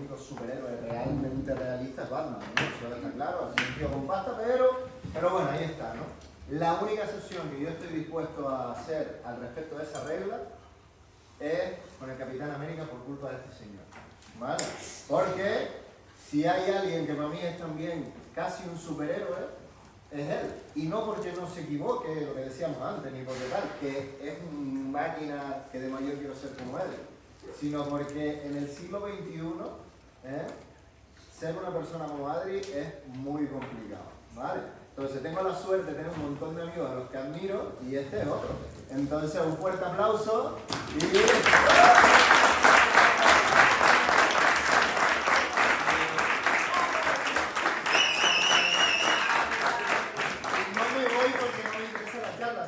único superhéroe realmente realista es Batman, ¿no? Eso está claro, es un tío con pasta, pero bueno, ahí está, ¿no? La única excepción que yo estoy dispuesto a hacer al respecto de esa regla es con el Capitán América por culpa de este señor, ¿vale? Porque si hay alguien que para mí es también casi un superhéroe, es él. Y no porque no se equivoque, lo que decíamos antes, ni porque tal, que es una máquina que de mayor quiero ser como él, sino porque en el siglo XXI, ser una persona como Adri es muy complicado, ¿vale? Entonces tengo la suerte de tener un montón de amigos a los que admiro y este es otro. Entonces un fuerte aplauso y...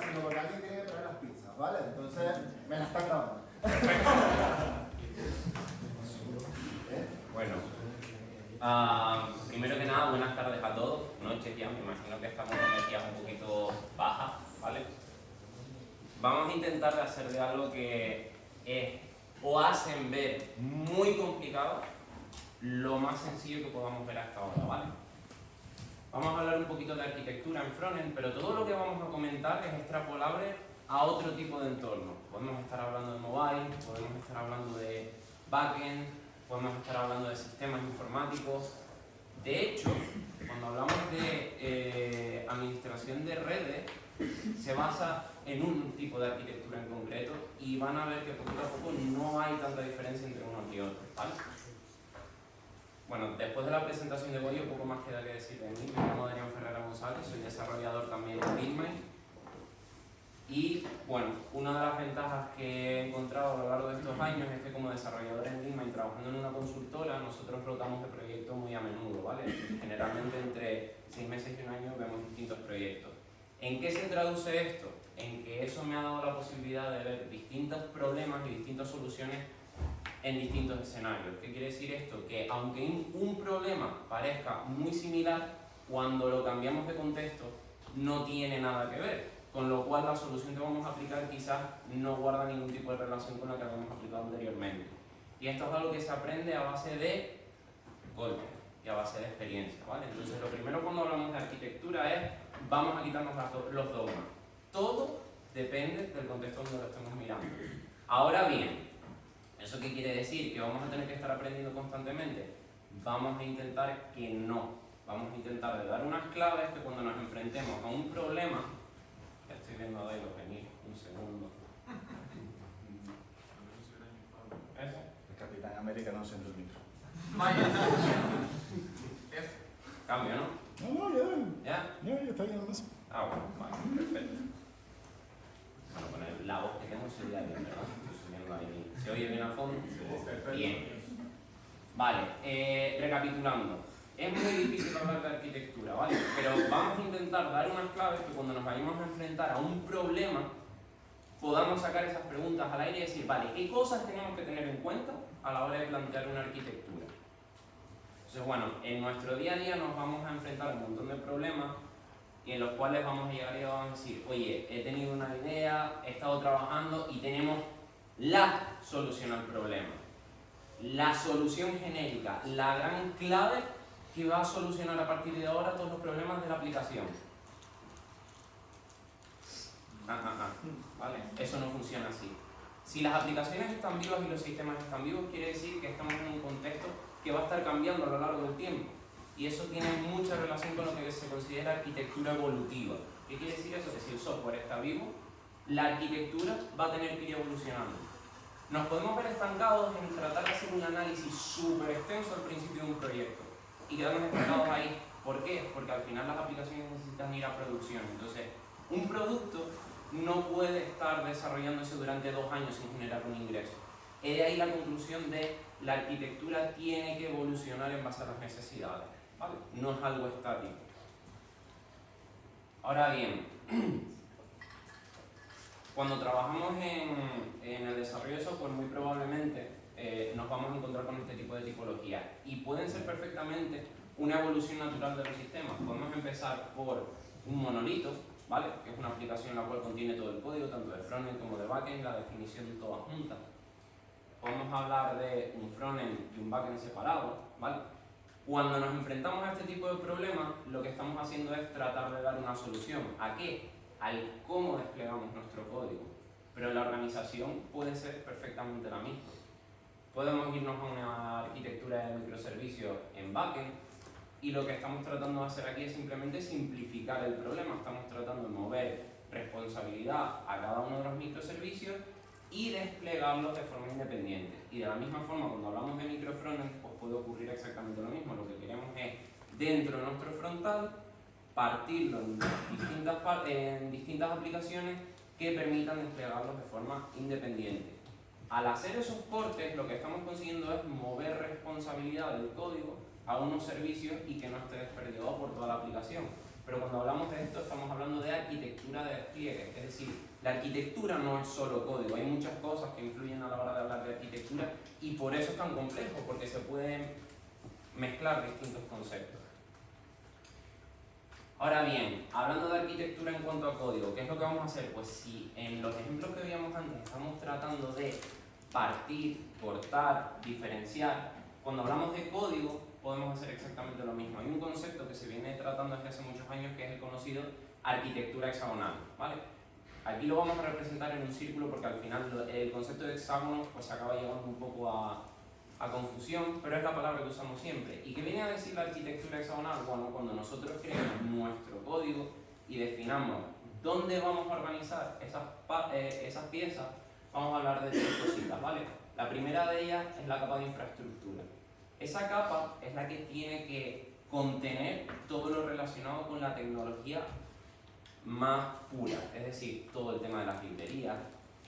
sino porque alguien tiene que traer las pizzas, ¿vale? Entonces, me las están grabando. Bueno, primero que nada, buenas tardes a todos, noches ya, me imagino que estamos en energías un poquito bajas, ¿vale? Vamos a intentar de hacer de algo que es, o hacen ver muy complicado, lo más sencillo que podamos ver hasta ahora, ¿vale? Vamos a hablar un poquito de arquitectura en frontend, pero todo lo que vamos a comentar es extrapolable a otro tipo de entorno. Podemos estar hablando de mobile, podemos estar hablando de backend, podemos estar hablando de sistemas informáticos. De hecho, cuando hablamos de administración de redes, se basa en un tipo de arquitectura en concreto y van a ver que poquito a poco no hay tanta diferencia entre unos y otros, ¿vale? Bueno, después de la presentación de Goyo, poco más queda que decir de mí. Me llamo Adrián Ferrera González, soy desarrollador también en Bitmain. Y bueno, una de las ventajas que he encontrado a lo largo de estos años es que como desarrollador en Bitmain, trabajando en una consultora, nosotros rotamos de proyectos muy a menudo, ¿vale? Generalmente entre 6 meses y un año vemos distintos proyectos. ¿En qué se traduce esto? En que eso me ha dado la posibilidad de ver distintos problemas y distintas soluciones en distintos escenarios. ¿Qué quiere decir esto? Que aunque un problema parezca muy similar, cuando lo cambiamos de contexto no tiene nada que ver, con lo cual la solución que vamos a aplicar quizás no guarda ningún tipo de relación con la que habíamos aplicado anteriormente. Y esto es algo que se aprende a base de golpes y a base de experiencia, ¿vale? Entonces lo primero cuando hablamos de arquitectura es vamos a quitarnos los dogmas. Todo depende del contexto donde lo estemos mirando. Ahora bien, ¿eso qué quiere decir? ¿Que vamos a tener que estar aprendiendo constantemente? Vamos a intentar que no. Vamos a intentar de dar unas claves que cuando nos enfrentemos a un problema, ya estoy viendo a Delo venir, un segundo. ¿Eso? El Capitán América no enciende el micro. Cambio, ¿no? No, ¿Ya? ya está bien la mesa. Ah, bueno, vale, perfecto. Bueno, con la voz que tengo se oye bien, ¿verdad? Ahí. ¿Se oye bien al fondo? Bien. Vale, recapitulando. Es muy difícil hablar de arquitectura, ¿vale? Pero vamos a intentar dar unas claves que cuando nos vayamos a enfrentar a un problema podamos sacar esas preguntas al aire y decir, vale, ¿qué cosas tenemos que tener en cuenta a la hora de plantear una arquitectura? Entonces, bueno, en nuestro día a día nos vamos a enfrentar a un montón de problemas y en los cuales vamos a llegar y vamos a decir, oye, he tenido una idea, he estado trabajando y tenemos la solución al problema. La solución genérica, la gran clave que va a solucionar a partir de ahora todos los problemas de la aplicación. ¿Vale? Eso no funciona así. Si las aplicaciones están vivas y los sistemas están vivos, quiere decir que estamos en un contexto que va a estar cambiando a lo largo del tiempo. Y eso tiene mucha relación con lo que se considera arquitectura evolutiva. ¿Qué quiere decir eso? Que si el software está vivo, la arquitectura va a tener que ir evolucionando. Nos podemos ver estancados en tratar de hacer un análisis súper extenso al principio de un proyecto y quedarnos estancados ahí. ¿Por qué? Porque al final las aplicaciones necesitan ir a producción. Entonces, un producto no puede estar desarrollándose durante 2 años sin generar un ingreso. Es de ahí la conclusión de la arquitectura tiene que evolucionar en base a las necesidades, ¿vale? No es algo estático. Ahora bien, cuando trabajamos en el desarrollo de software, muy probablemente nos vamos a encontrar con este tipo de tipologías y pueden ser perfectamente una evolución natural de los sistemas. Podemos empezar por un monolito, ¿vale? Que es una aplicación la cual contiene todo el código, tanto de frontend como de backend, la definición de todas juntas. podemos hablar de un frontend y un backend separado, ¿vale? Cuando nos enfrentamos a este tipo de problemas, lo que estamos haciendo es tratar de dar una solución. ¿A qué? Al cómo desplegamos nuestro código. Pero la organización puede ser perfectamente la misma. Podemos irnos a una arquitectura de microservicios en backend y lo que estamos tratando de hacer aquí es simplemente simplificar el problema. Estamos tratando de mover responsabilidad a cada uno de los microservicios y desplegarlos de forma independiente. Y de la misma forma, cuando hablamos de microfrontend, pues puede ocurrir exactamente lo mismo. Lo que queremos es, dentro de nuestro frontal, partirlo en distintas aplicaciones que permitan desplegarlos de forma independiente. Al hacer esos cortes, lo que estamos consiguiendo es mover responsabilidad del código a unos servicios y que no esté desperdigado por toda la aplicación. Pero cuando hablamos de esto, estamos hablando de arquitectura de despliegue. Es decir, la arquitectura no es solo código. Hay muchas cosas que influyen a la hora de hablar de arquitectura y por eso es tan complejo, porque se pueden mezclar distintos conceptos. Ahora bien, hablando de arquitectura en cuanto a código, ¿qué es lo que vamos a hacer? Pues si en los ejemplos que veíamos antes estamos tratando de partir, cortar, diferenciar, cuando hablamos de código podemos hacer exactamente lo mismo. Hay un concepto que se viene tratando desde hace muchos años que es el conocido arquitectura hexagonal, ¿vale? Aquí lo vamos a representar en un círculo porque al final el concepto de hexágono pues acaba llevando un poco a confusión, pero es la palabra que usamos siempre. ¿Y qué viene a decir la arquitectura hexagonal? Bueno, cuando nosotros creamos nuestro código y definamos dónde vamos a organizar esas piezas, vamos a hablar de tres cositas, ¿vale? La primera de ellas es la capa de infraestructura. Esa capa es la que tiene que contener todo lo relacionado con la tecnología más pura, es decir, todo el tema de las librerías,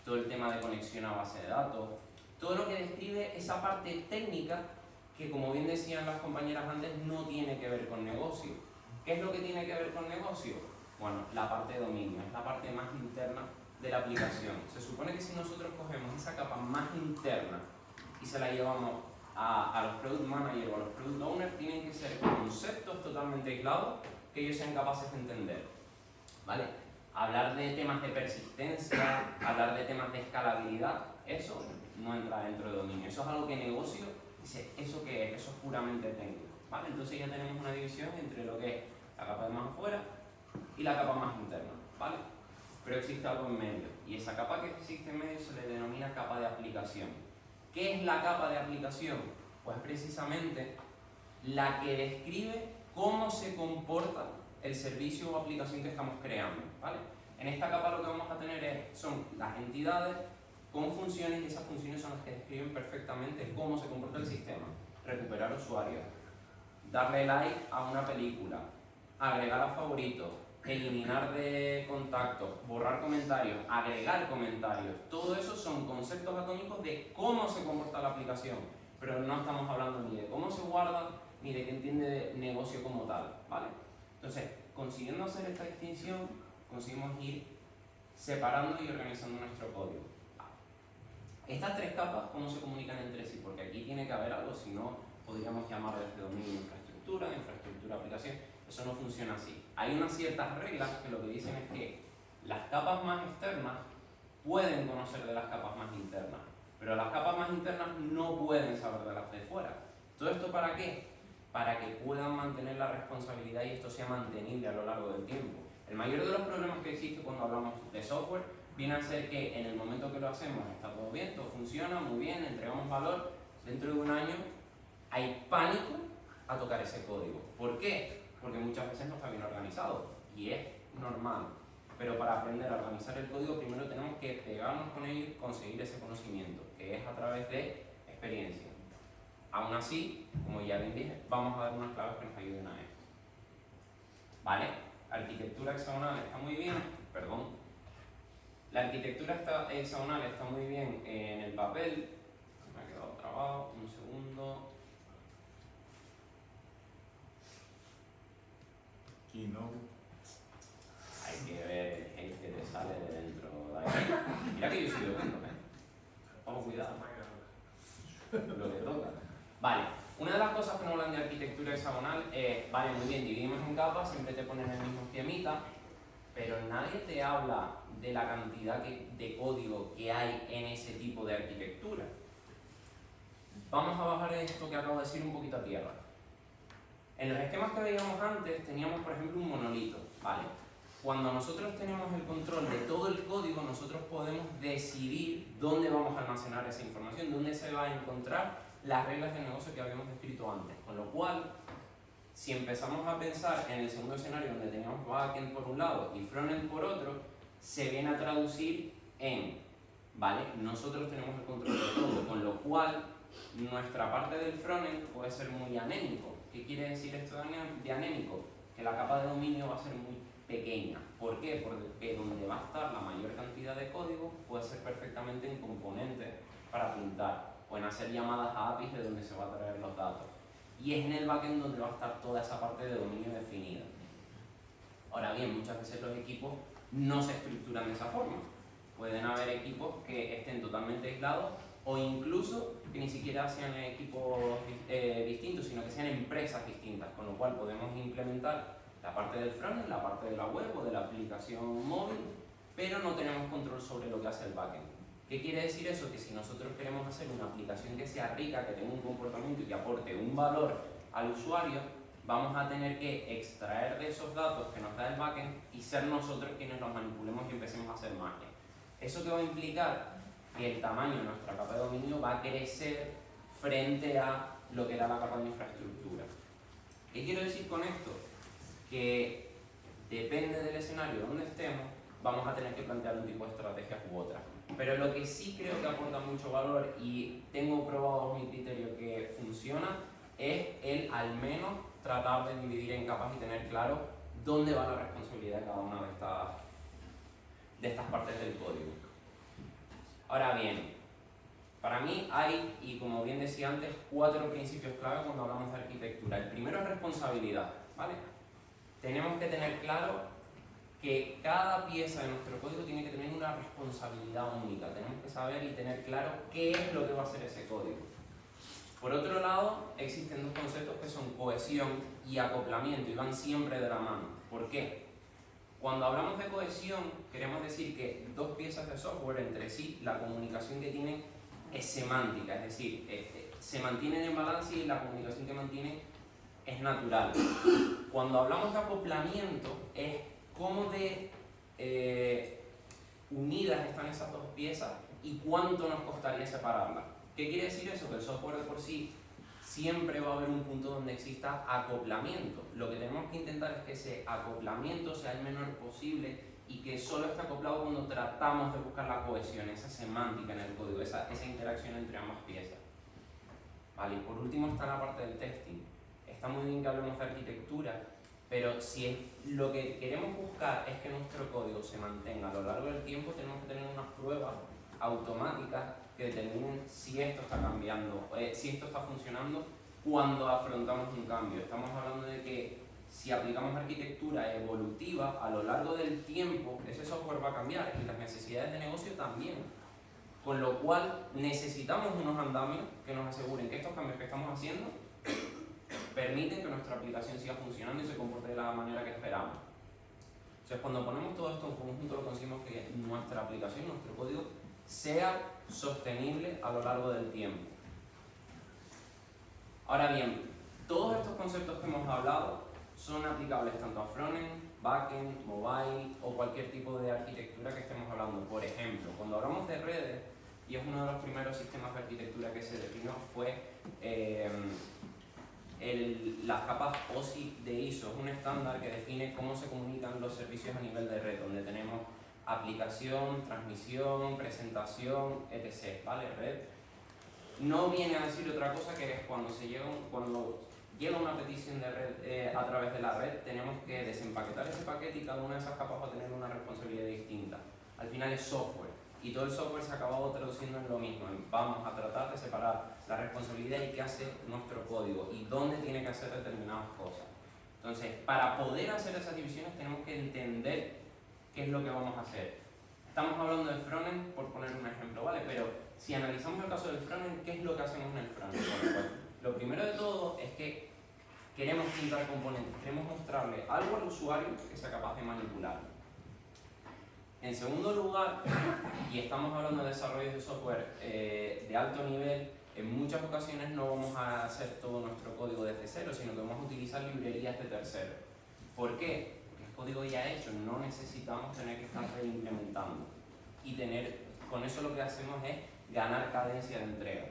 todo el tema de conexión a base de datos, todo lo que describe esa parte técnica que, como bien decían las compañeras antes, no tiene que ver con negocio. ¿Qué es lo que tiene que ver con negocio? Bueno, la parte de dominio, es la parte más interna de la aplicación. Se supone que si nosotros cogemos esa capa más interna y se la llevamos a los product managers o a los product owners, tienen que ser conceptos totalmente aislados que ellos sean capaces de entender, ¿vale? Hablar de temas de persistencia, hablar de temas de escalabilidad, eso no entra dentro de dominio. Eso es algo que negocio dice, ¿eso qué es? Eso es puramente técnico, ¿vale? Entonces ya tenemos una división entre lo que es la capa de más afuera y la capa más interna, ¿vale? Pero existe algo en medio, y esa capa que existe en medio se le denomina capa de aplicación. ¿Qué es la capa de aplicación? Pues precisamente la que describe cómo se comporta el servicio o aplicación que estamos creando, ¿vale? En esta capa lo que vamos a tener son las entidades con funciones, y esas funciones son las que describen perfectamente cómo se comporta el sistema. Recuperar usuarios, darle like a una película, agregar a favoritos, eliminar de contactos, borrar comentarios, agregar comentarios. Todo eso son conceptos atómicos de cómo se comporta la aplicación, pero no estamos hablando ni de cómo se guarda ni de qué entiende de negocio como tal, ¿vale? Entonces, consiguiendo hacer esta distinción, conseguimos ir separando y organizando nuestro código. Estas tres capas, ¿cómo se comunican entre sí? Porque aquí tiene que haber algo, si no, podríamos llamar desde dominio infraestructura, aplicación. Eso no funciona así. Hay unas ciertas reglas que lo que dicen es que las capas más externas pueden conocer de las capas más internas, pero las capas más internas no pueden saber de las de fuera. ¿Todo esto para qué? Para que puedan mantener la responsabilidad y esto sea mantenible a lo largo del tiempo. El mayor de los problemas que existe cuando hablamos de software viene a ser que en el momento que lo hacemos está todo bien, todo funciona muy bien, entregamos valor, dentro de un año hay pánico a tocar ese código. ¿Por qué? Porque muchas veces no está bien organizado y es normal. Pero para aprender a organizar el código primero tenemos que pegarnos con ello y conseguir ese conocimiento, que es a través de experiencia. Aún así, como ya bien dije, vamos a dar unas claves que nos ayuden a esto. ¿Vale? Arquitectura hexagonal está muy bien, perdón. La arquitectura hexagonal está muy bien en el papel. Me ha quedado trabado, un segundo. Keynote. Hay que ver el que te sale de dentro de ahí. Mira que yo soy de Windows, Vamos, cuidado. Lo que toca. Vale, una de las cosas que nos hablan de arquitectura hexagonal es, vale, muy bien, dividimos en capas, siempre te ponen el mismo esquemita, pero nadie te habla de la cantidad de código que hay en ese tipo de arquitectura. vamos a bajar esto que acabo de decir un poquito a tierra. En los esquemas que veíamos antes teníamos, por ejemplo, un monolito, ¿vale? Cuando nosotros tenemos el control de todo el código, nosotros podemos decidir dónde vamos a almacenar esa información, dónde se va a encontrar las reglas de negocio que habíamos descrito antes. Con lo cual, si empezamos a pensar en el segundo escenario donde teníamos backend por un lado y frontend por otro, se viene a traducir en, ¿vale? Nosotros tenemos el control de todo, con lo cual nuestra parte del frontend puede ser muy anémico. ¿Qué quiere decir esto de anémico? Que la capa de dominio va a ser muy pequeña. ¿Por qué? Porque donde va a estar la mayor cantidad de código puede ser perfectamente en componentes para pintar o en hacer llamadas a APIs de donde se va a traer los datos. Y es en el backend donde va a estar toda esa parte de dominio definida. Ahora bien, muchas veces los equipos no se estructuran de esa forma. Pueden haber equipos que estén totalmente aislados o incluso que ni siquiera sean equipos distintos, sino que sean empresas distintas, con lo cual podemos implementar la parte del frontend, la parte de la web o de la aplicación móvil, pero no tenemos control sobre lo que hace el backend. ¿Qué quiere decir eso? Que si nosotros queremos hacer una aplicación que sea rica, que tenga un comportamiento y que aporte un valor al usuario, vamos a tener que extraer de esos datos que nos da el backend y ser nosotros quienes los manipulemos y empecemos a hacer magia. ¿Eso qué va a implicar? Que el tamaño de nuestra capa de dominio va a crecer frente a lo que era la capa de infraestructura. ¿Qué quiero decir con esto? Que depende del escenario donde estemos, vamos a tener que plantear un tipo de estrategia u otra. Pero lo que sí creo que aporta mucho valor y tengo probado mi criterio que funciona es el al menos tratar de dividir en capas y tener claro dónde va la responsabilidad de cada una de estas partes del código. Ahora bien, para mí hay, y como bien decía antes, 4 principios clave cuando hablamos de arquitectura. El primero es responsabilidad, ¿vale? Tenemos que tener claro que cada pieza de nuestro código tiene que tener una responsabilidad única. Tenemos que saber y tener claro qué es lo que va a hacer ese código. Por otro lado, existen dos conceptos que son cohesión y acoplamiento y van siempre de la mano. ¿Por qué? Cuando hablamos de cohesión, queremos decir que dos piezas de software entre sí, la comunicación que tienen es semántica, es decir, se mantienen en balance y la comunicación que mantienen es natural. Cuando hablamos de acoplamiento, es cómo de unidas están esas dos piezas y cuánto nos costaría separarlas. ¿Qué quiere decir eso? Que el software de por sí siempre va a haber un punto donde exista acoplamiento. Lo que tenemos que intentar es que ese acoplamiento sea el menor posible y que solo esté acoplado cuando tratamos de buscar la cohesión, esa semántica en el código, esa interacción entre ambas piezas. Vale, y por último está la parte del testing. Está muy bien que hablemos de arquitectura, pero si lo que queremos buscar es que nuestro código se mantenga a lo largo del tiempo, tenemos que tener unas pruebas automáticas que determinen si esto está cambiando, si esto está funcionando cuando afrontamos un cambio. Estamos hablando de que si aplicamos arquitectura evolutiva, a lo largo del tiempo ese software va a cambiar y las necesidades de negocio también. Con lo cual necesitamos unos andamios que nos aseguren que estos cambios que estamos haciendo permiten que nuestra aplicación siga funcionando y se comporte de la manera que esperamos. Entonces, cuando ponemos todo esto en conjunto, lo conseguimos que nuestra aplicación, nuestro código, sea sostenible a lo largo del tiempo. Ahora bien, todos estos conceptos que hemos hablado son aplicables tanto a frontend, backend, mobile o cualquier tipo de arquitectura que estemos hablando. Por ejemplo, cuando hablamos de redes, y es uno de los primeros sistemas de arquitectura que se definió, fue las capas OSI de ISO. Es un estándar que define cómo se comunican los servicios a nivel de red, donde tenemos aplicación, transmisión, presentación, etc. ¿Vale? Red no viene a decir otra cosa que es cuando llega una petición de red a través de la red, tenemos que desempaquetar ese paquete y cada una de esas capas va a tener una responsabilidad distinta. Al final es software y todo el software se ha acabado traduciendo en lo mismo. Vamos a tratar de separar la responsabilidad y qué hace nuestro código y dónde tiene que hacer determinadas cosas. Entonces, para poder hacer esas divisiones tenemos que entender qué es lo que vamos a hacer. Estamos hablando del frontend por poner un ejemplo, ¿vale? Pero si analizamos el caso del frontend, ¿qué es lo que hacemos en el frontend? Bueno, pues, lo primero de todo es que queremos pintar componentes, queremos mostrarle algo al usuario que sea capaz de manipular. En segundo lugar, y estamos hablando de desarrollos de software de alto nivel, en muchas ocasiones no vamos a hacer todo nuestro código desde cero, sino que vamos a utilizar librerías de terceros. ¿Por qué? Porque es código ya hecho, no necesitamos tener que estar reimplementando. Y con eso lo que hacemos es ganar cadencia de entrega.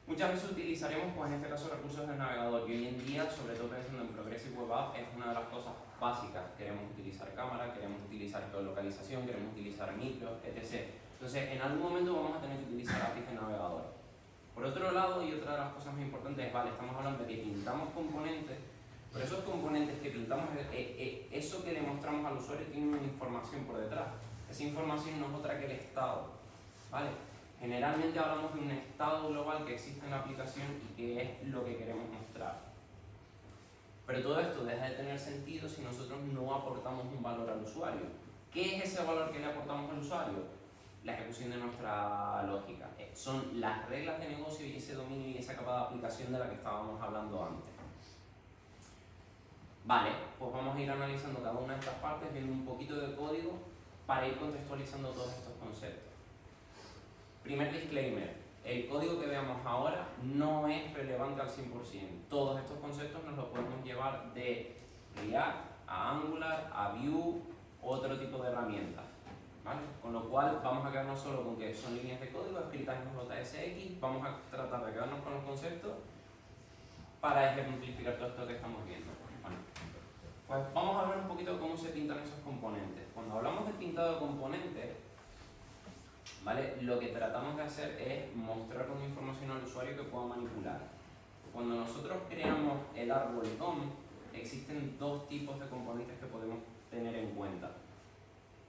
Muchas veces utilizaremos, pues en este caso, recursos del navegador, que hoy en día, sobre todo pensando en Progressive Web App, es una de las cosas básicas. Queremos utilizar cámara, queremos utilizar geolocalización, queremos utilizar micros, etc. Entonces, en algún momento vamos a tener que utilizar APIs de navegador. Por otro lado, y otra de las cosas más importantes es, vale, estamos hablando de que pintamos componentes, pero esos componentes que pintamos, eso que le mostramos al usuario tiene una información por detrás. Esa información no es otra que el estado, ¿vale? Generalmente hablamos de un estado global que existe en la aplicación y que es lo que queremos mostrar. Pero todo esto deja de tener sentido si nosotros no aportamos un valor al usuario. ¿Qué es ese valor que le aportamos al usuario? La ejecución de nuestra lógica. Son las reglas de negocio y ese dominio y esa capa de aplicación de la que estábamos hablando antes. Vale, pues vamos a ir analizando cada una de estas partes, viendo un poquito de código para ir contextualizando todos estos conceptos. Primer disclaimer, el código que veamos ahora no es relevante al 100%. Todos estos conceptos nos los podemos llevar de React a Angular, a Vue, otro tipo de herramientas, ¿vale? Con lo cual vamos a quedarnos solo con que son líneas de código escritas en JSX, vamos a tratar de quedarnos con los conceptos para ejemplificar todo esto que estamos viendo. Bueno, pues vamos a ver un poquito de cómo se pintan esos componentes. Cuando hablamos de pintado de componentes, ¿vale? Lo que tratamos de hacer es mostrar una información al usuario que pueda manipular. Cuando nosotros creamos el árbol DOM, existen dos tipos de componentes que podemos tener en cuenta.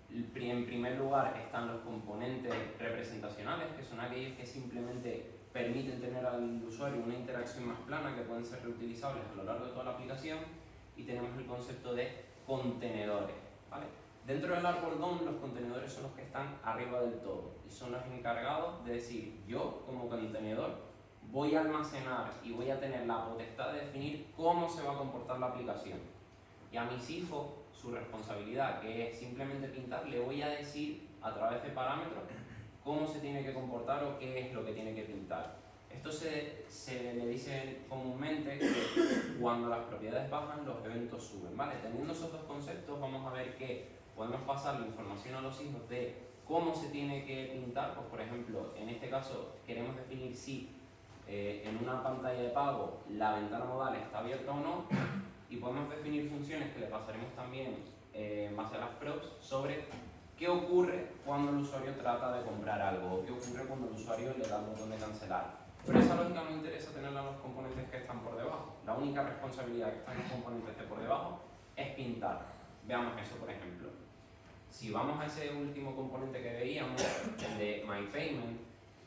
En primer lugar están los componentes representacionales, que son aquellos que simplemente permiten tener al usuario una interacción más plana, que pueden ser reutilizables a lo largo de toda la aplicación, y tenemos el concepto de contenedores, ¿vale? Dentro del árbol DOM, los contenedores son los que están arriba del todo y son los encargados de decir, yo como contenedor voy a almacenar y voy a tener la potestad de definir cómo se va a comportar la aplicación. Y a mis hijos, su responsabilidad, que es simplemente pintar, le voy a decir a través de parámetros cómo se tiene que comportar o qué es lo que tiene que pintar. Esto se le dice comúnmente que cuando las propiedades bajan, los eventos suben, ¿vale? Teniendo esos dos conceptos, vamos a ver que podemos pasar la información a los hijos de cómo se tiene que pintar. Pues por ejemplo, en este caso queremos definir si en una pantalla de pago la ventana modal está abierta o no, y podemos definir funciones que le pasaremos también en base a las props sobre qué ocurre cuando el usuario trata de comprar algo o qué ocurre cuando el usuario le da el botón de cancelar. Pero esa lógica no interesa tenerla en los componentes que están por debajo. La única responsabilidad que está en los componentes de por debajo es pintar. Veamos eso, por ejemplo. Si vamos a ese último componente que veíamos, el de MyPayment,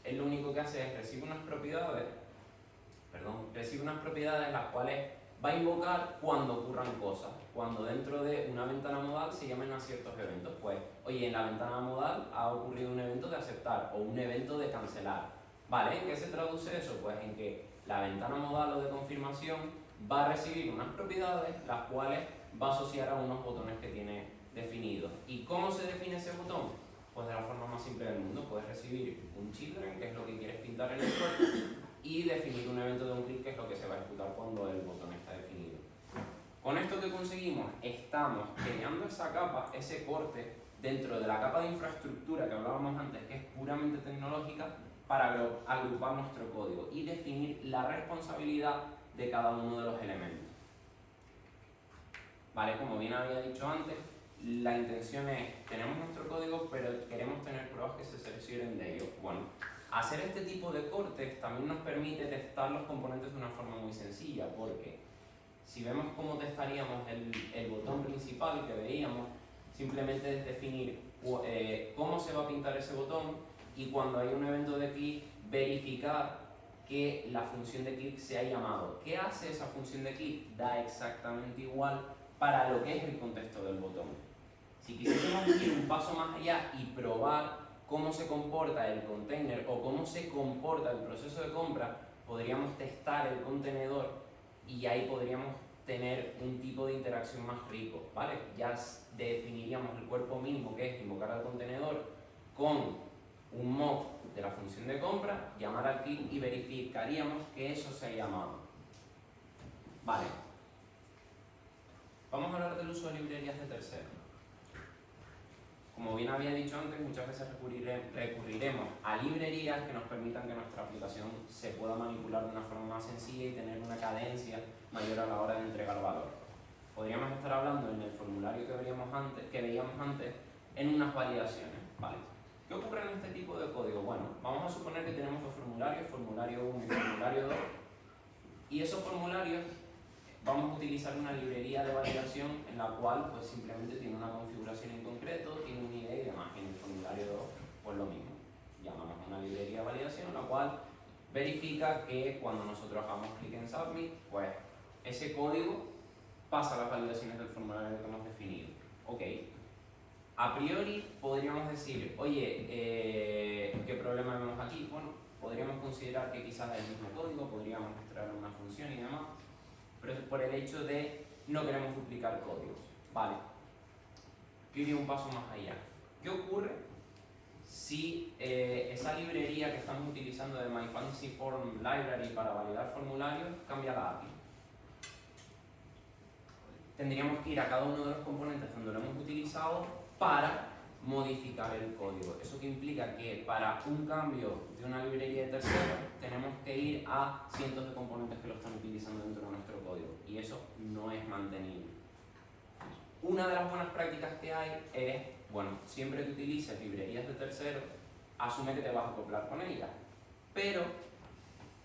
él lo único que hace es recibe unas propiedades las cuales va a invocar cuando ocurran cosas. Cuando dentro de una ventana modal se llamen a ciertos eventos. Pues, oye, en la ventana modal ha ocurrido un evento de aceptar o un evento de cancelar. ¿Vale? ¿En qué se traduce eso? Pues en que la ventana modal o de confirmación va a recibir unas propiedades las cuales va a asociar a unos botones que tiene definidos. ¿Y cómo se define ese botón? Pues de la forma más simple del mundo. Puedes recibir un children, que es lo que quieres pintar en el cuerpo, y definir un evento de un clic, que es lo que se va a ejecutar cuando el botón está definido. Con esto que conseguimos, estamos creando esa capa, ese corte, dentro de la capa de infraestructura que hablábamos antes, que es puramente tecnológica, para agrupar nuestro código y definir la responsabilidad de cada uno de los elementos. Vale, como bien había dicho antes, la intención es, tenemos nuestro código, pero queremos tener pruebas que se cercioren de ello. Bueno, hacer este tipo de cortes también nos permite testar los componentes de una forma muy sencilla, porque si vemos cómo testaríamos el botón principal que veíamos, simplemente es definir cómo se va a pintar ese botón, y cuando hay un evento de clic, verificar que la función de clic se ha llamado. ¿Qué hace esa función de clic? Da exactamente igual para lo que es el contexto del botón. Si quisiéramos ir un paso más allá y probar cómo se comporta el container o cómo se comporta el proceso de compra, podríamos testar el contenedor y ahí podríamos tener un tipo de interacción más rico, ¿vale? Ya definiríamos el cuerpo mínimo, que es invocar al contenedor, con un mock de la función de compra, llamar al click y verificaríamos que eso se ha llamado. Vale. Vamos a hablar del uso de librerías de terceros. Como bien había dicho antes, muchas veces recurriremos a librerías que nos permitan que nuestra aplicación se pueda manipular de una forma más sencilla y tener una cadencia mayor a la hora de entregar valor. Podríamos estar hablando en el formulario que veíamos antes en unas validaciones, ¿vale? ¿Qué ocurre en este tipo de código? Bueno, vamos a suponer que tenemos dos formularios, formulario 1 y formulario 2, y esos formularios vamos a utilizar una librería de validación en la cual pues simplemente tiene una configuración en concreto, tiene una idea y demás. En el formulario 2 pues lo mismo. Llamamos a una librería de validación la cual verifica que cuando nosotros hagamos clic en Submit, pues ese código pasa a las validaciones del formulario que hemos definido. Ok. A priori podríamos decir, oye, ¿qué problema vemos aquí? Bueno, podríamos considerar que quizás es el mismo código, podríamos extraer una función y demás, pero es por el hecho de no queremos duplicar códigos. Vale. Yo iría un paso más allá. ¿Qué ocurre si esa librería que estamos utilizando de MyFancyForm Library para validar formularios cambia la API? Tendríamos que ir a cada uno de los componentes donde lo hemos utilizado para modificar el código. Eso que implica que para un cambio de una librería de terceros tenemos que ir a cientos de componentes que lo están utilizando dentro de nuestro código y eso no es mantenible. Una de las buenas prácticas que hay es, bueno, siempre que utilices librerías de terceros, asume que te vas a acoplar con ellas, pero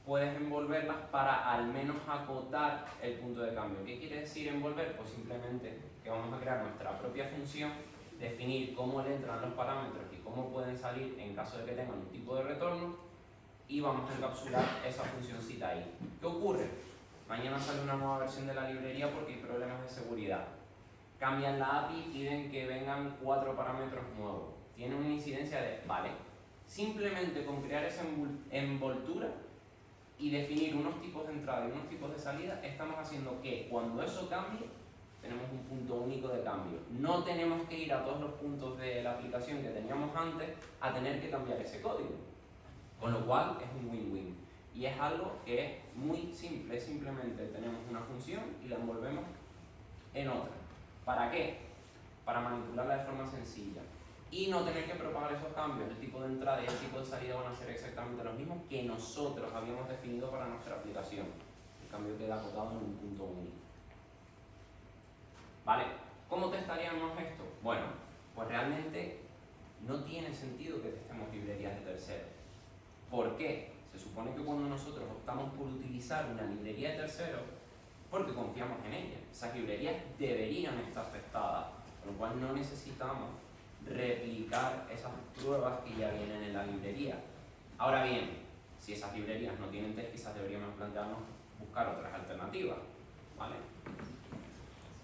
puedes envolverlas para al menos acotar el punto de cambio. ¿Qué quiere decir envolver? Pues simplemente que vamos a crear nuestra propia función, definir cómo le entran los parámetros y cómo pueden salir en caso de que tengan un tipo de retorno y vamos a encapsular esa funcióncita ahí. ¿Qué ocurre? Mañana sale una nueva versión de la librería porque hay problemas de seguridad. Cambian la API y piden que vengan 4 parámetros nuevos. Tiene una incidencia de, vale, simplemente con crear esa envoltura y definir unos tipos de entrada y unos tipos de salida, estamos haciendo que cuando eso cambie, tenemos un punto único de cambio. No tenemos que ir a todos los puntos de la aplicación que teníamos antes a tener que cambiar ese código. Con lo cual es un win-win. Y es algo que es muy simple. Simplemente tenemos una función y la envolvemos en otra. ¿Para qué? Para manipularla de forma sencilla. Y no tener que propagar esos cambios. El tipo de entrada y el tipo de salida van a ser exactamente los mismos que nosotros habíamos definido para nuestra aplicación. El cambio queda acotado en un punto único. ¿Vale? ¿Cómo testaríamos esto? Bueno, pues realmente no tiene sentido que testemos librerías de terceros. ¿Por qué? Se supone que cuando nosotros optamos por utilizar una librería de terceros, porque confiamos en ella. Esas librerías deberían estar testadas, con lo cual no necesitamos replicar esas pruebas que ya vienen en la librería. Ahora bien, si esas librerías no tienen test, quizás deberíamos plantearnos buscar otras alternativas, ¿vale?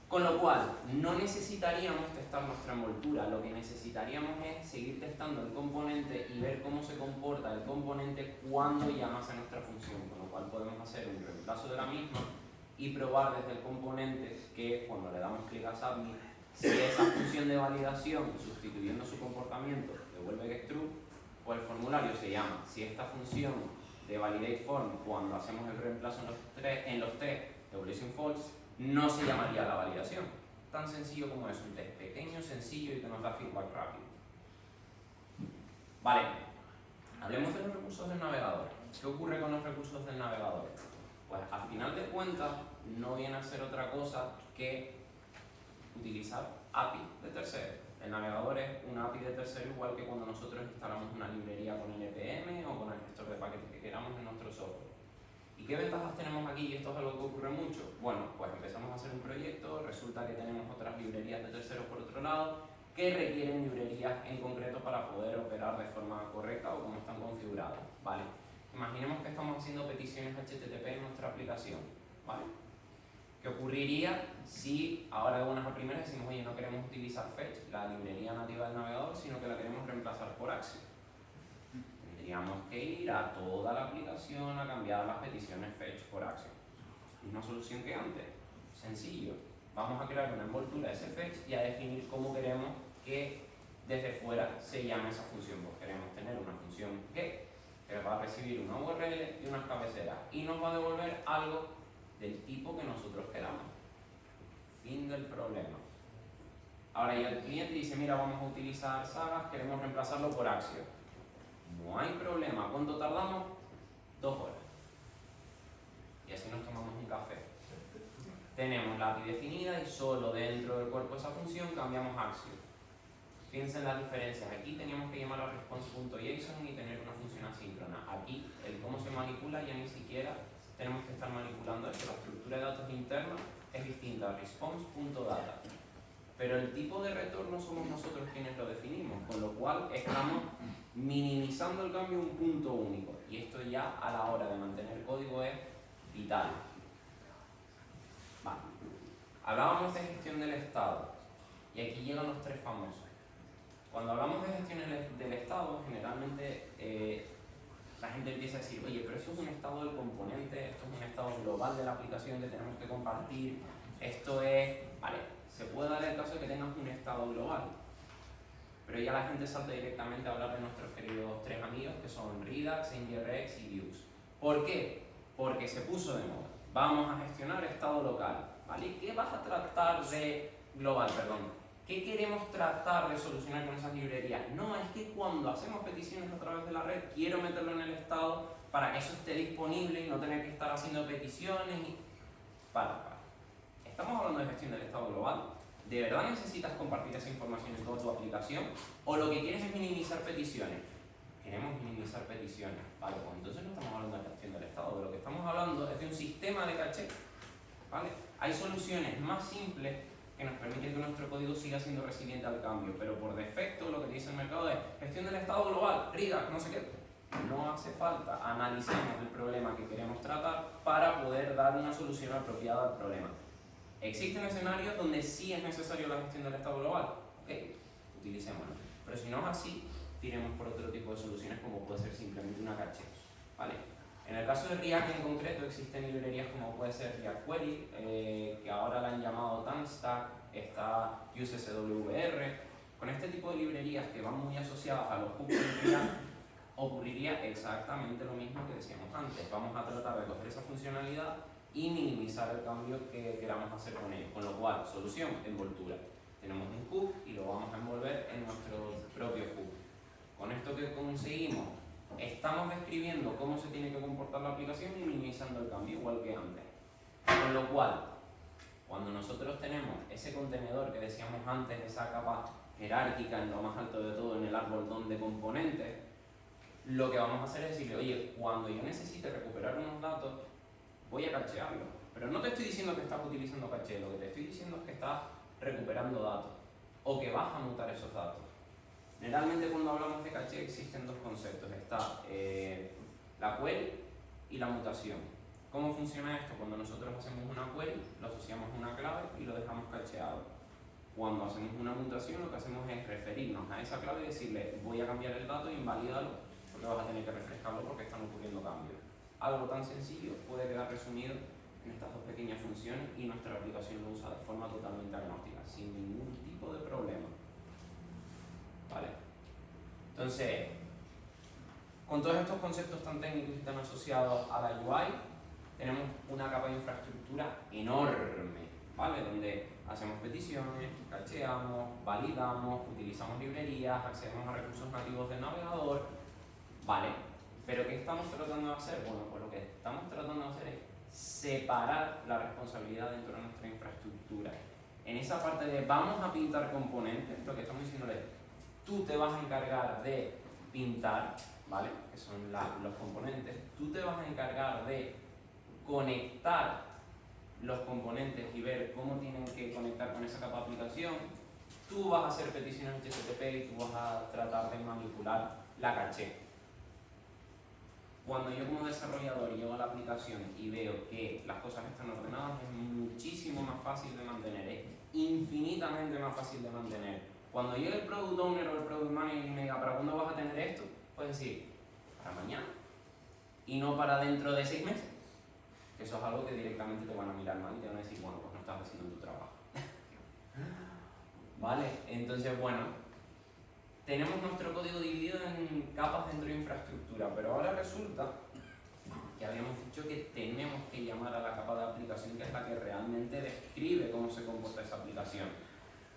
Con lo cual, no necesitaríamos testar nuestra envoltura, lo que necesitaríamos es seguir testando el componente y ver cómo se comporta el componente cuando llamas a nuestra función, con lo cual podemos hacer un reemplazo de la misma y probar desde el componente que cuando le damos clic a Submit, si esa función de validación, sustituyendo su comportamiento, devuelve getTrue, pues el formulario se llama. Si esta función de validateForm, cuando hacemos el reemplazo en los test, devuelve false, no se llamaría la validación. Tan sencillo como es, un test pequeño, sencillo y que nos da feedback rápido. Vale, hablemos de los recursos del navegador. ¿Qué ocurre con los recursos del navegador? Pues al final de cuentas no viene a ser otra cosa que utilizar API de tercero. El navegador es una API de tercero igual que cuando nosotros instalamos una librería con NPM o con el gestor de paquetes que queramos en nuestro software. ¿Y qué ventajas tenemos aquí? Y esto es algo que ocurre mucho. Bueno, pues empezamos a hacer un proyecto, resulta que tenemos otras librerías de terceros por otro lado que requieren librerías en concreto para poder operar de forma correcta o como están configuradas, ¿vale? Imaginemos que estamos haciendo peticiones HTTP en nuestra aplicación, ¿vale? ¿Qué ocurriría si ahora de buenas a primeras decimos, oye, no queremos utilizar Fetch, la librería nativa del navegador, sino que la queremos reemplazar por Axios? Tendríamos que ir a toda la aplicación a cambiar las peticiones Fetch por Axios. Misma solución que antes. Sencillo. Vamos a crear una envoltura SFX y a definir cómo queremos que desde fuera se llame esa función. Pues queremos tener una función get que va a recibir una URL y unas cabeceras y nos va a devolver algo del tipo que nosotros queramos. Fin del problema. Ahora ya el cliente dice, mira, vamos a utilizar Sagas, queremos reemplazarlo por Axio. No hay problema. ¿Cuánto tardamos? 2 horas. Y así nos tomamos un café. Tenemos la API definida y solo dentro del cuerpo de esa función cambiamos Axio. Fíjense en las diferencias. Aquí teníamos que llamar a response.json y tener una función asíncrona. Aquí, el cómo se manipula, ya ni siquiera tenemos que estar manipulando esto. La estructura de datos interna es distinta a response.data. Pero el tipo de retorno somos nosotros quienes lo definimos, con lo cual estamos minimizando el cambio a un punto único. Y esto ya a la hora de mantener código es vital. Vale. Hablábamos de gestión del estado y aquí llegan los 3 famosos. Cuando hablamos de gestión del estado, generalmente la gente empieza a decir, oye, pero esto es un estado del componente, esto es un estado global de la aplicación que tenemos que compartir, esto es... Vale, se puede dar el caso de que tengas un estado global, pero ya la gente salta directamente a hablar de nuestros queridos 3 amigos que son Redux, NGRX y Vue. ¿Por qué? Porque se puso de moda. Vamos a gestionar estado local, ¿vale? ¿Qué vas a tratar de global, perdón? ¿Qué queremos tratar de solucionar con esas librerías? No, es que cuando hacemos peticiones a través de la red, quiero meterlo en el estado para que eso esté disponible y no tener que estar haciendo peticiones y... Para. Estamos hablando de gestión del estado global. ¿De verdad necesitas compartir esa información en toda tu aplicación? ¿O lo que quieres es minimizar peticiones? Queremos minimizar peticiones. Vale, pues entonces no estamos hablando de gestión del estado. De lo que estamos hablando es de un sistema de caché. ¿Vale? Hay soluciones más simples que nos permiten que nuestro código siga siendo resiliente al cambio, pero por defecto lo que te dice el mercado es gestión del estado global, Redux, no sé qué. No hace falta, analicemos el problema que queremos tratar para poder dar una solución apropiada al problema. Existen escenarios donde sí es necesario la gestión del estado global, ok, utilicémoslo. Pero si no es así, tiremos por otro tipo de soluciones como puede ser simplemente una caché, ¿vale? En el caso de React en concreto existen librerías como puede ser React Query, que ahora la han llamado Tanstack, está UseSWR. Con este tipo de librerías que van muy asociadas a los hooks de React, ocurriría exactamente lo mismo que decíamos antes. Vamos a tratar de coger esa funcionalidad y minimizar el cambio que queramos hacer con ello. Con lo cual, solución, envoltura. Tenemos un hook y lo vamos a envolver en nuestro propio hook. Con esto que conseguimos, estamos describiendo cómo se tiene que comportar la aplicación y minimizando el cambio, igual que antes. Con lo cual, cuando nosotros tenemos ese contenedor que decíamos antes, esa capa jerárquica en lo más alto de todo, en el árbol de componentes, lo que vamos a hacer es decirle, oye, cuando yo necesite recuperar unos datos, voy a cachearlo. Pero no te estoy diciendo que estás utilizando caché, lo que te estoy diciendo es que estás recuperando datos o que vas a mutar esos datos. Generalmente cuando hablamos de caché existen 2 conceptos, está la query y la mutación. ¿Cómo funciona esto? Cuando nosotros hacemos una query, lo asociamos a una clave y lo dejamos cacheado. Cuando hacemos una mutación lo que hacemos es referirnos a esa clave y decirle voy a cambiar el dato e invalídalo porque vas a tener que refrescarlo porque están ocurriendo cambios. Algo tan sencillo puede quedar resumido en estas 2 pequeñas funciones y nuestra aplicación lo usa de forma totalmente agnóstica, sin ningún tipo de problema. ¿Vale? Entonces, con todos estos conceptos tan técnicos y tan asociados a la UI, tenemos una capa de infraestructura enorme, ¿vale? Donde hacemos peticiones, cacheamos, validamos, utilizamos librerías, accedemos a recursos nativos del navegador, ¿vale? Pero ¿qué estamos tratando de hacer? Bueno, pues lo que estamos tratando de hacer es separar la responsabilidad dentro de nuestra infraestructura. En esa parte de vamos a pintar componentes, lo que estamos diciendo es tú te vas a encargar de pintar, ¿vale? Que son los componentes. Tú te vas a encargar de conectar los componentes y ver cómo tienen que conectar con esa capa de aplicación. Tú vas a hacer peticiones HTTP y tú vas a tratar de manipular la caché. Cuando yo como desarrollador llego a la aplicación y veo que las cosas están ordenadas, es muchísimo más fácil de mantener, es infinitamente más fácil de mantener. Cuando llegue el Product Owner o el Product Manager y me diga, ¿para cuándo vas a tener esto? Puedes decir, para mañana. Y no para dentro de 6 meses. Eso es algo que directamente te van a mirar mal y te van a decir, bueno, pues no estás haciendo tu trabajo. ¿Vale? Entonces, bueno, tenemos nuestro código dividido en capas dentro de infraestructura, pero ahora resulta que habíamos dicho que tenemos que llamar a la capa de aplicación, que es la que realmente describe cómo se comporta esa aplicación.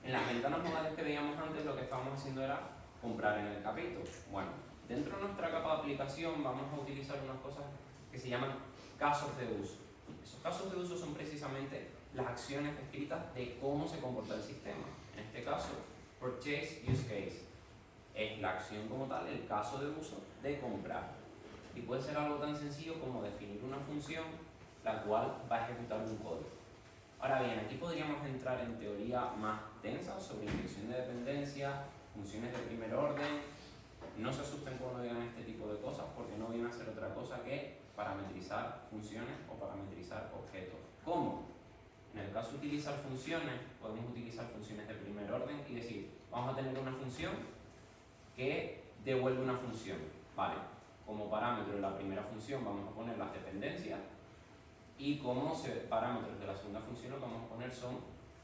En las ventanas modales que veíamos antes, lo que estábamos haciendo era comprar en el carrito. Bueno, dentro de nuestra capa de aplicación vamos a utilizar unas cosas que se llaman casos de uso. Esos casos de uso son precisamente las acciones descritas de cómo se comporta el sistema. En este caso, Purchase Use Case es la acción como tal, el caso de uso de comprar. Y puede ser algo tan sencillo como definir una función la cual va a ejecutar un código. Ahora bien, aquí podríamos entrar en teoría más densa sobre inyección de dependencia, funciones de primer orden. No se asusten cuando digan este tipo de cosas porque no viene a ser otra cosa que parametrizar funciones o parametrizar objetos. ¿Cómo? En el caso de utilizar funciones, podemos utilizar funciones de primer orden y decir, vamos a tener una función que devuelve una función. Vale, como parámetro de la primera función vamos a poner las dependencias y como parámetros de la segunda función lo que vamos a poner son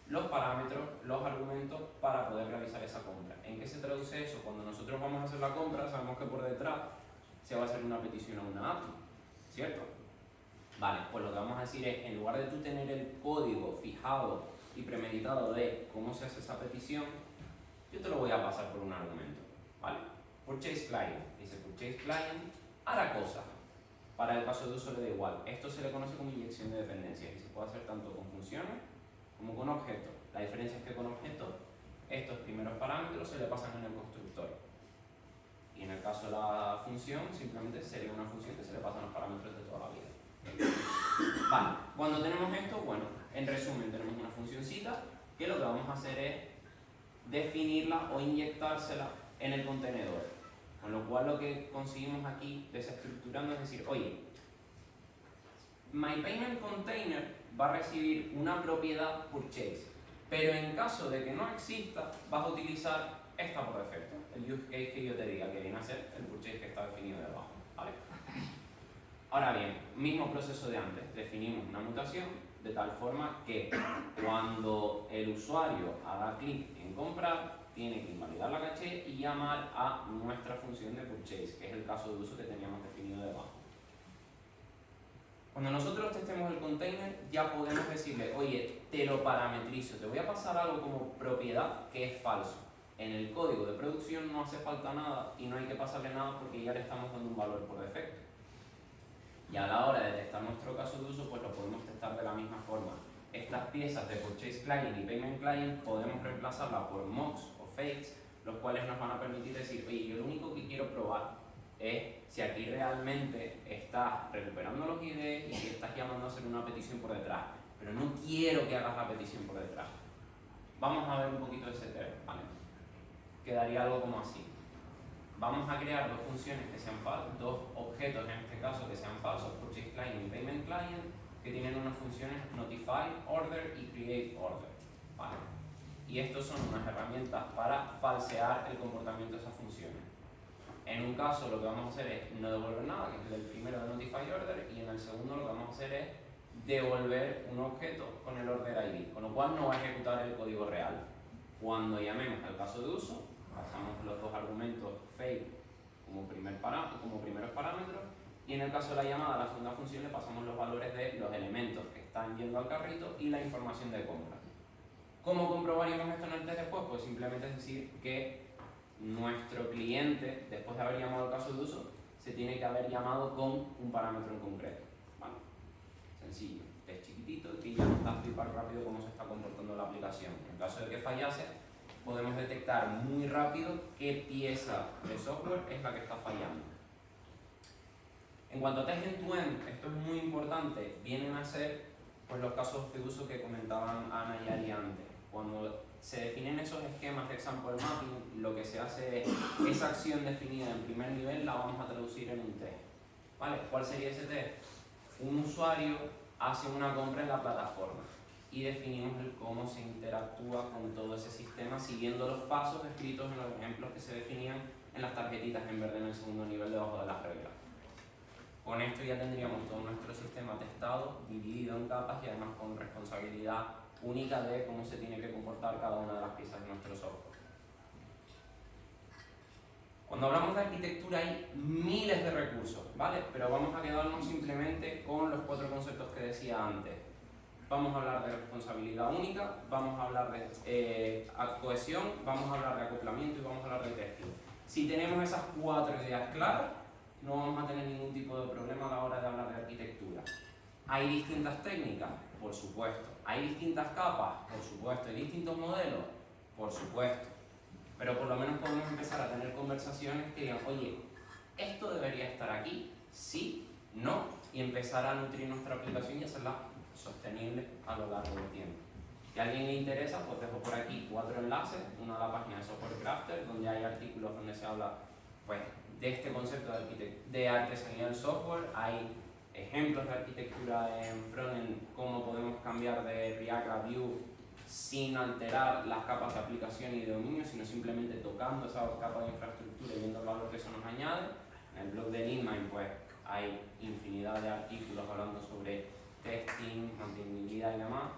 los parámetros, los argumentos para poder realizar esa compra. ¿En qué se traduce eso? Cuando nosotros vamos a hacer la compra, sabemos que por detrás se va a hacer una petición a una API, ¿cierto? Vale, pues lo que vamos a decir es, en lugar de tú tener el código fijado y premeditado de cómo se hace esa petición, yo te lo voy a pasar por un argumento, ¿vale? Purchase Client, dice Purchase Client, hará cosas. Para el caso de uso le da igual. Esto se le conoce como inyección de dependencias y se puede hacer tanto con funciones como con objetos. La diferencia es que con objetos estos primeros parámetros se le pasan en el constructor. Y en el caso de la función, simplemente sería una función que se le pasan los parámetros de toda la vida. Vale, cuando tenemos esto, bueno, en resumen tenemos una funcioncita que lo que vamos a hacer es definirla o inyectársela en el contenedor. Con lo cual lo que conseguimos aquí desestructurando es decir, oye, MyPaymentContainer va a recibir una propiedad purchase, pero en caso de que no exista, vas a utilizar esta por defecto, el use case que yo te diga, que viene a ser el purchase que está definido debajo, ¿vale? Ahora bien, mismo proceso de antes, definimos una mutación de tal forma que cuando el usuario haga clic en comprar, tiene que invalidar la caché y llamar a nuestra función de purchase, que es el caso de uso que teníamos definido debajo. Cuando nosotros testemos el container, ya podemos decirle, oye, te lo parametrizo, te voy a pasar algo como propiedad que es falso. En el código de producción no hace falta nada y no hay que pasarle nada porque ya le estamos dando un valor por defecto. Y a la hora de testar nuestro caso de uso, pues lo podemos testar de la misma forma. Estas piezas de Purchase Client y Payment Client podemos reemplazarlas por mocks o fakes, los cuales nos van a permitir decir, oye, yo lo único que quiero probar es si aquí realmente estás recuperando los IDs y si estás llamando a hacer una petición por detrás, pero no quiero que hagas la petición por detrás. Vamos a ver un poquito ese test, ¿vale? Quedaría algo como así. Vamos a crear dos funciones que sean falsas, dos objetos en este caso que sean falsos, Purchase Client y Payment Client, que tienen unas funciones Notify Order y Create Order, ¿vale? Y estos son unas herramientas para falsear el comportamiento de esas funciones. En un caso lo que vamos a hacer es no devolver nada, que es el primero de Notify Order, y en el segundo lo que vamos a hacer es devolver un objeto con el Order ID, con lo cual no va a ejecutar el código real. Cuando llamemos al caso de uso, pasamos los dos argumentos fake como primeros parámetros, y en el caso de la llamada a la segunda función le pasamos los valores de los elementos que están yendo al carrito y la información de compra. ¿Cómo comprobaríamos esto en el test después? Pues simplemente es decir que nuestro cliente, después de haber llamado al caso de uso, se tiene que haber llamado con un parámetro en concreto. ¿Vale? Sencillo, test chiquitito y ya nos da a flipar rápido cómo se está comportando la aplicación. En caso de que fallase, podemos detectar muy rápido qué pieza de software es la que está fallando. En cuanto a test end-to-end, esto es muy importante, vienen a ser pues, los casos de uso que comentaban Ana y Ali antes. Cuando se definen esos esquemas de example mapping, lo que se hace es esa acción definida en primer nivel la vamos a traducir en un test. ¿Vale? ¿Cuál sería ese test? Un usuario hace una compra en la plataforma y definimos el cómo se interactúa con todo ese sistema siguiendo los pasos escritos en los ejemplos que se definían en las tarjetitas en verde en el segundo nivel debajo de las reglas. Con esto ya tendríamos todo nuestro sistema testado, dividido en capas y además con responsabilidad única de cómo se tiene que comportar cada una de las piezas de nuestro software. Cuando hablamos de arquitectura hay miles de recursos, ¿vale? Pero vamos a quedarnos simplemente con los 4 conceptos que decía antes. Vamos a hablar de responsabilidad única, vamos a hablar de cohesión, vamos a hablar de acoplamiento y vamos a hablar de testing. Si tenemos esas 4 ideas claras, no vamos a tener ningún tipo de problema a la hora de hablar de arquitectura. ¿Hay distintas técnicas? Por supuesto. ¿Hay distintas capas? Por supuesto. ¿Hay distintos modelos? Por supuesto. Pero por lo menos podemos empezar a tener conversaciones que digan, oye, ¿esto debería estar aquí? Sí, no, y empezar a nutrir nuestra aplicación y hacerla sostenible a lo largo del tiempo. Si a alguien le interesa, pues dejo por aquí 4 enlaces, uno a la página de Software Crafter, donde hay artículos donde se habla pues, de este concepto de artesanía del software, hay ejemplos de arquitectura en frontend, cómo podemos cambiar de React a Vue sin alterar las capas de aplicación y de dominio, sino simplemente tocando esa capa de infraestructura y viendo el valor que eso nos añade. En el blog de Leanmind pues, hay infinidad de artículos hablando sobre testing, mantenibilidad y demás.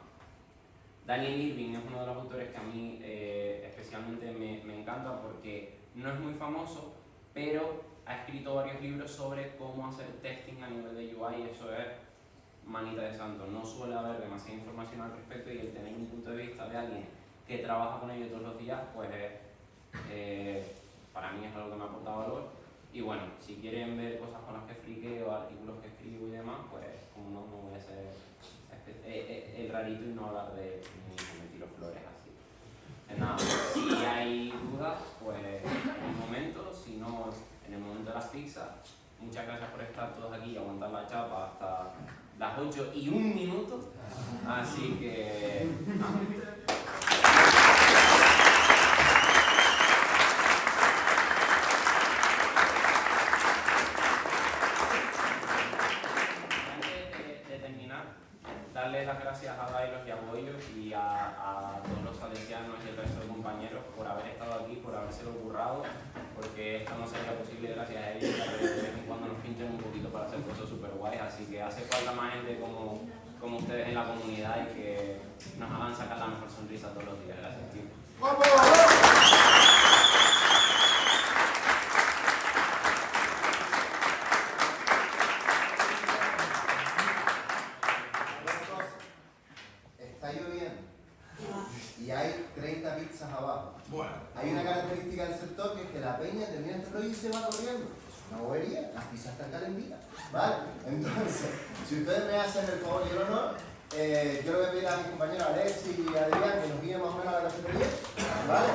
Daniel Irving es uno de los autores que a mí especialmente me encanta porque no es muy famoso, pero ha escrito varios libros sobre cómo hacer testing a nivel de UI y eso es manita de santo. No suele haber demasiada información al respecto y el tener un punto de vista de alguien que trabaja con ello todos los días, pues para mí es algo que me aporta valor. Y bueno, si quieren ver cosas con las que friqueo, artículos que escribo y demás, pues como no voy a ser el rarito y no hablar de me tiro flores así. Nada, si hay dudas, pues en un momento, si no, en el momento de las pizzas. Muchas gracias por estar todos aquí y aguantar la chapa hasta las 8:01. Así que... darle las gracias a Dailos y a Boyos y a todos los salesianos y el resto de compañeros por haber estado aquí, por habérselo currado, porque esto no sería posible gracias a ellos, que de vez en cuando nos pinchen un poquito para hacer cosas súper guays, así que hace falta más gente como ustedes en la comunidad y que nos hagan sacar la mejor sonrisa todos los días. Gracias, chicos. Está lloviendo y hay 30 pizzas abajo. Bueno. Hay una característica del sector que es que la peña termina este rollo y se va corriendo. Es una bobería, las pizzas están calentitas, ¿vale? Entonces, si ustedes me hacen el favor y el honor, yo le voy a pedir a mis compañeros Alexis y Adrián que nos guíen más o menos a la cafetería, ¿vale?